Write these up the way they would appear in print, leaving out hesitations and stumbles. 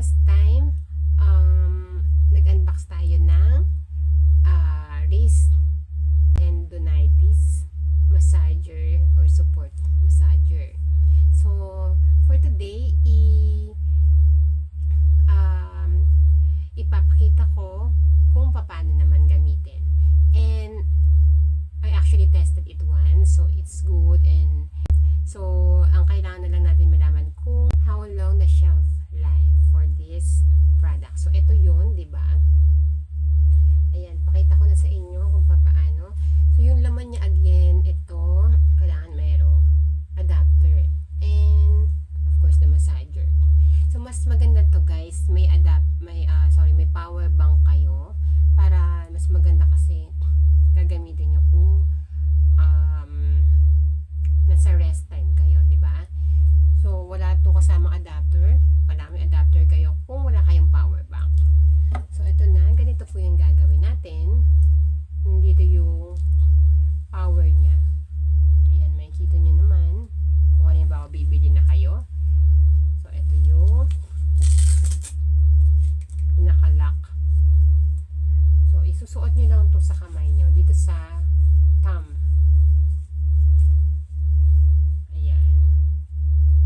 last time, nag-unbox tayo ng wrist tendonitis massager or support massager. So, for today, ipapakita ko kung paano naman gamitin. And I actually tested it once, so it's good. And so, ang kailangan na lang natin malaman kung how long the shelf life for this product. So, ito yun, di ba? Ayan, pakita ko na sa inyo kung paano. So, yung laman niya again, ito, kailangan mayroong adapter. And, of course, the massager. So, mas maganda to guys, may power bank kayo para mas maganda kasi gagamitin nyo kung nasa rest time kayo, di ba? So, wala to kasamang adapter. Wala may adapter kayo kung wala kayong power bank. So, ito na. Ganito po yung gagawin natin. Dito yung power niya. Ayan, makikita nyo naman kung ano yung bibili na kayo. So, ito yung pinaka-lock. So, isusuot nyo lang to sa kamay nyo. Dito sa thumb. Ayan.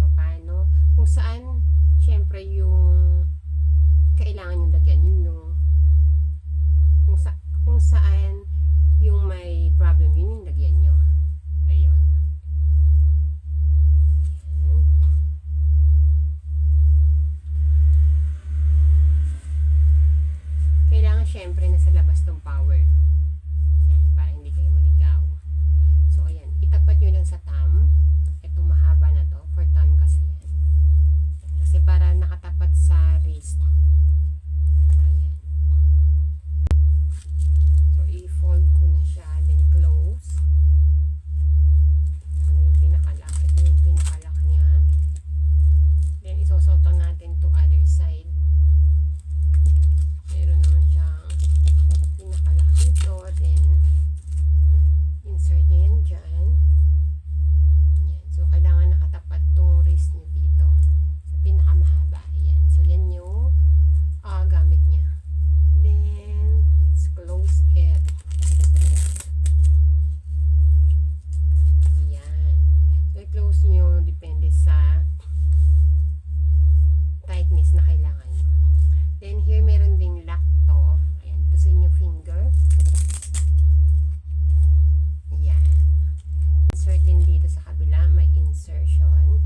So, paano? Kung saan, syempre yung kailangan yung lagyan yun kung saan yung may problem yun yung lagyan nyo. Ayun. Ayan. Kailangan syempre nasa labas tong power. Ayan, para hindi kayo maligaw. So ayan, itapat nyo lang sa thumb. Itong mahaba na to, for thumb kasi yan. Kasi para nakatapat sa wrist. Ayan. So i-fold ko na siya, then close. Ano yung pinaka-lock? Ito yung pinaka-lock niya. Then isosoto natin to other side. Meron naman siyang pinaka-lock dito. Then insert nyo yan dyan. Ayan. So kailangan nakatapat tong wrist nyo dito sa pinakamahaba. Ayan. So yan yung gamit niya. Then let's close it. Ayan. So i-close nyo depende sa tightness na kailangan nyo. Then here meron ding lock to. Ayan. Ito sa inyong finger. Ayan. Insert din dito sa kabila. May insertion.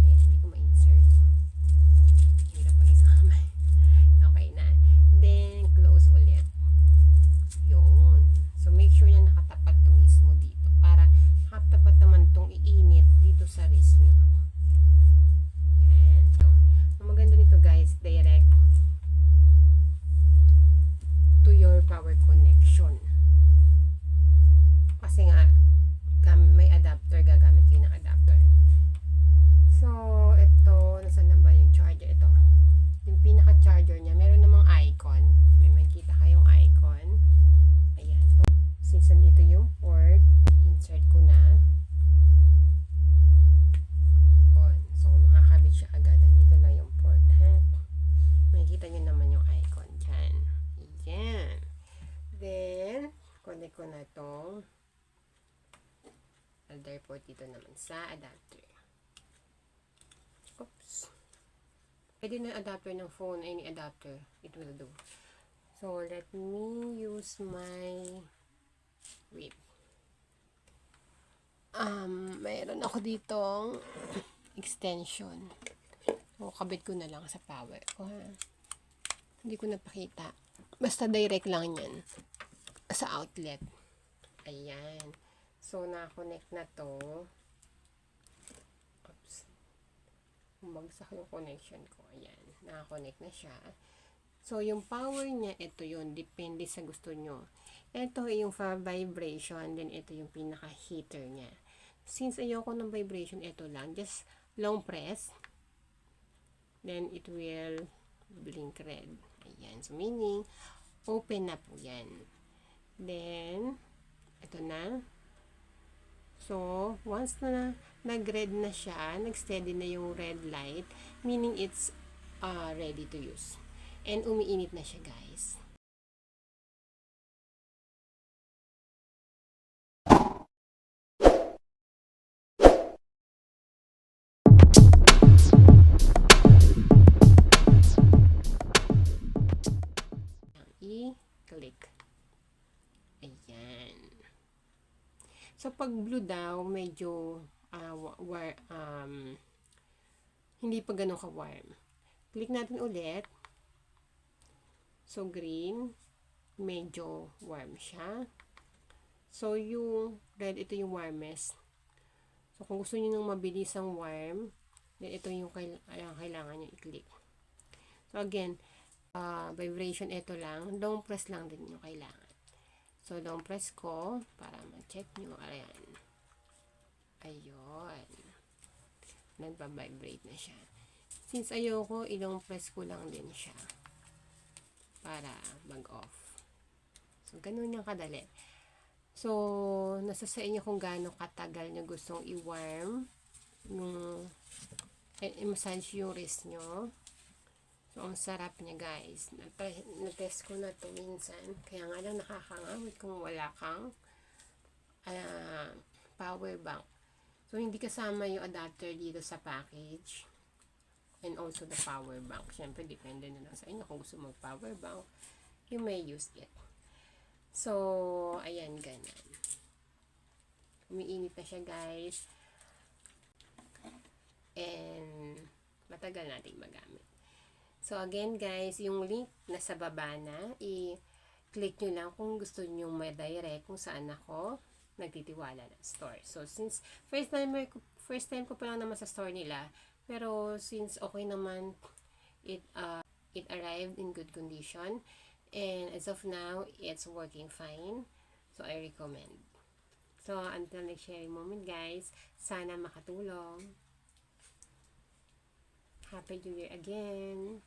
Ayan. Hindi ko ma-insert. Hirap pag isang kamay. Okay na. Then close ulit. Yun. So make sure na nakatapat to mismo dito. Para nakatapat naman tong iinit dito sa wrist nyo. Ayan. So, ang maganda nito guys, direct to your power connection. Kasi nga, may adapter, gagamit kayo ng adapter. So, ito, nasaan na ba yung charger? Ito. Yung pinaka-charger niya, meron namang icon. May makita kayong icon. Ayan. So, since nandito yung port, insert ko na. Yun. So, makakabit siya agad. Nandito lang yung port, ha? Makikita nyo naman yung icon dyan. Ayan. Then, connect ko na itong other port dito naman sa adapter. Oops. Pwede na adapter ng phone, any adapter. It will do. So, let me use my whip. Mayroon ako ditong extension. So, kabit ko na lang sa power ko, ha? Hindi ko napakita. Basta direct lang yan sa outlet. Ayan. So, na-connect na to. Oops. Bumagsak yung connection ko. Ayan. Na-connect na siya. So, yung power niya, ito yun. Depende sa gusto nyo. Ito yung vibration. Then, ito yung pinaka-heater niya. Since ayoko ng vibration, ito lang. Just long press. Then, it will blink red. Ayan. So, meaning, open na po yan. Then, ito na. So, once na nag-red na siya, nag-steady na yung red light, meaning it's ready to use. And umiinit na siya, guys. I-click. Ayan. So, pag blue daw, medyo hindi pa ganun ka-warm. Click natin ulit. So, green, medyo warm siya. So, yung red, ito yung warmest. So, kung gusto niyo ng mabilisang warm, then ito yung kailangan nyo i-click. So, again, vibration ito lang. Long press lang din yung kailangan. So, long press ko para ma-check nyo. Ayan. Ayun. Nagpa-vibrate na siya. Since ayoko, ilong press ko lang din siya para mag-off. So, ganun yung kadali. So, nasa sa inyo kung gaano katagal nyo gustong i-warm yung i-massage yung wrist nyo. So, ang sarap niya, guys. Na-test ko na to minsan. Kaya nga lang nakakangawit kung wala kang power bank. So, hindi kasama yung adapter dito sa package. And also the power bank. Siyempre, depende na lang sa inyo kung gusto mag-power bank. You may use it. So, ayan, ganyan. Umiinit na siya, guys. And, matagal natin magamit. So, again, guys, yung link nasa baba na, i-click nyo lang kung gusto nyo ma-direct kung saan ako nagtitiwala ng store. So, since first time ko pa lang naman sa store nila, pero since okay naman, it arrived in good condition. And as of now, it's working fine. So, I recommend. So, until next sharing moment, guys, sana makatulong. Happy New Year again!